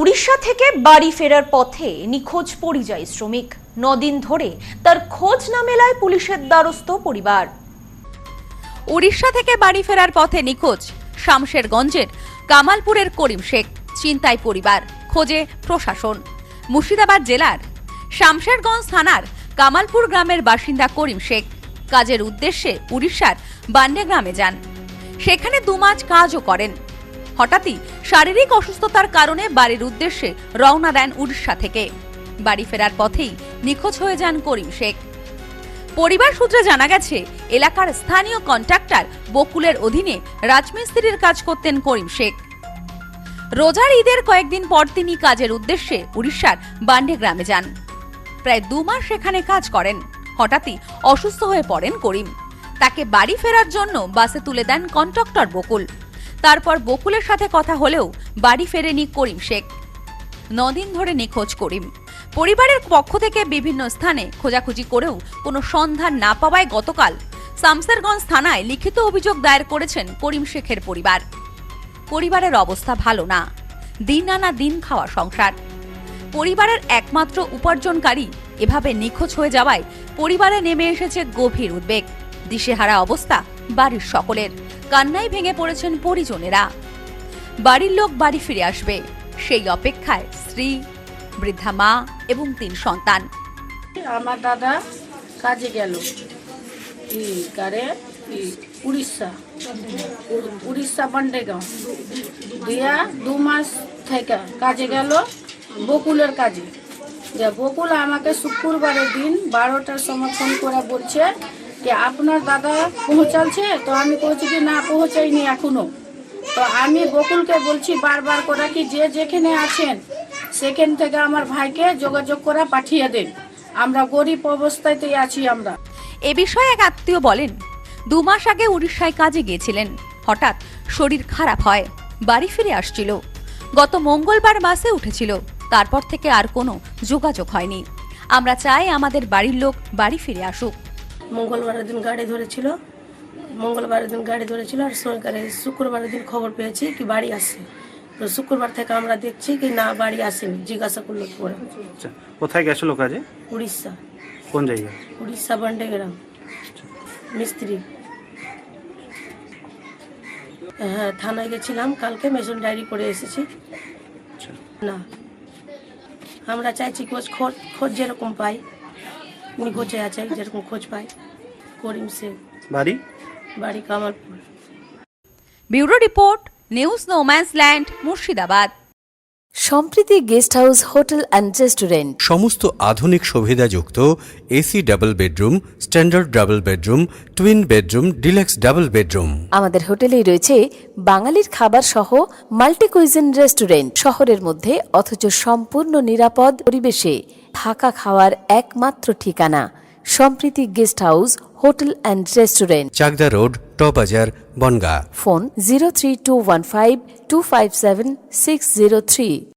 উড়িষ্যা থেকে বাড়ি ফেরার পথে নিখোঁজ পরিযায়ী শ্রমিক। 9 দিন ধরে তার খোঁজ না মেলায় পুলিশের দ্বারস্থ পরিবার। উড়িষ্যা থেকে বাড়ি ফেরার পথে নিখোঁজ শামশেরগঞ্জের কামালপুরের করিম শেখ। চিন্তায় পরিবার, খোঁজে প্রশাসন। মুর্শিদাবাদ জেলার শামশেরগঞ্জ থানার কামালপুর গ্রামের বাসিন্দা করিম শেখ কাজের উদ্দেশ্যে উড়িষ্যার বান্ডে গ্রামে যান। সেখানে 2 মাস কাজও করেন। হঠাৎই শারীরিক অসুস্থতার কারণে বাড়ির উদ্দেশ্যে রওনা দেন উড়িষ্যা থেকে। বাড়ি ফেরার পথেই নিখোঁজ হয়ে যান করিম শেখ। পরিবার সূত্রে জানা গেছে, এলাকার স্থানীয় কন্ট্রাক্টর বকুলের অধীনে রাজমিস্ত্রির কাজ করতেন করিম শেখ। রোজার ঈদের কয়েকদিন পর তিনি কাজের উদ্দেশ্যে উড়িষ্যার বান্ডে গ্রামে যান। প্রায় 2 মাস সেখানে কাজ করেন। হঠাৎই অসুস্থ হয়ে পড়েন করিম। তাকে বাড়ি ফেরার জন্য বাসে তুলে দেন কন্ট্রাক্টর বকুল। তারপর বকুলের সাথে কথা হলেও বাড়ি ফেরেনি করিম শেখ। 9 দিন ধরে নিখোঁজ করিম। পরিবারের পক্ষ থেকে বিভিন্ন স্থানে খোঁজাখুঁজি করেও কোনো সন্ধান না পাওয়ায় গতকাল শামশেরগঞ্জ থানায় লিখিত অভিযোগ দায়ের করেছেন করিম শেখের পরিবার। পরিবারের অবস্থা ভালো না, দিন আনা দিন খাওয়া সংসার। পরিবারের একমাত্র উপার্জনকারী এভাবে নিখোঁজ হয়ে যাওয়ায় পরিবারে নেমে এসেছে গভীর উদ্বেগ। দিশেহারা অবস্থা বাড়ির সকলের। কান্নায় ভেঙে পড়েছেন পরিজনেরা। বাড়ির লোক বাড়ি ফিরে আসবে সেই অপেক্ষায় স্ত্রী, বৃদ্ধা মা এবং 3 সন্তান। আমার দাদা কাজে গেল উড়িষ্যা বান্ডেগাঁও দিয়া 2 মাস থেকে কাজে গেল বকুলের কাজে। বকুল আমাকে শুক্রবারের দিন 12টার সময় ফোন করে বলছে যে আপনার দাদা পৌঁছালছে। তো আমি বলছি কি না, পৌঁছাইনি এখনো। তো আমি বকুলকে বলছি বারবার করে কি যে যেখানে আছেন সেখান থেকে আমার ভাইকে যোগাযোগ করে পাঠিয়ে দেন, আমরা গরিব অবস্থাতেই আছি আমরা। এ বিষয়ে এক আত্মীয় বলেন, 2 মাস আগে উড়িষ্যায় কাজে গিয়েছিলেন। হঠাৎ শরীর খারাপ হয়, বাড়ি ফিরে আসছিল। গত মঙ্গলবার বাসে উঠেছিল। তারপর থেকে আর কোনো যোগাযোগ হয়নি। আমরা চাই আমাদের বাড়ির লোক বাড়ি ফিরে আসুক। মঙ্গলবারের দিন গাড়ি ধরেছিল আর শুক্রবারের দিন খবর পেয়েছি কি বাড়ি আসছে। তো শুক্রবার থেকে আমরা দেখছি কি না, বাড়ি আসেনি। জিজ্ঞাসা করলো পরে। কোথায় গেছিল কাজে? উড়িষ্যা। কোন জায়গায়? উড়িষ্যা বান্ডে গ্রাম মিস্ত্রি। হ্যাঁ, থানায় গেছিলাম কালকে, মেশন ডায়েরি করে এসেছি। না, আমরা চাইছি খোঁজ যেরকম পাই, নিখোঁজে আছে যেরকম খোঁজ পাই। করিম শেখ, বাড়ি Kamalpur. Bureau report, news no man's land, Murshidabad. Sampriti guest house, hotel and restaurant. সমস্ত আধুনিক সুবিধাযুক্ত AC double bedroom, standard double bedroom, twin bedroom, deluxe double bedroom. আমাদের হোটেলেই রয়েছে বাঙালির খাবার সহ মাল্টি কুইজিন রেস্টুরেন্ট। শহরের মধ্যে অথচ সম্পূর্ণ নিরাপদ পরিবেশে থাকা খাওয়ার একমাত্র ঠিকানা Sampriti guest house, hotel and restaurant, Chakdah road, টবাজার, বনগাঁ। ফোন 03215257603।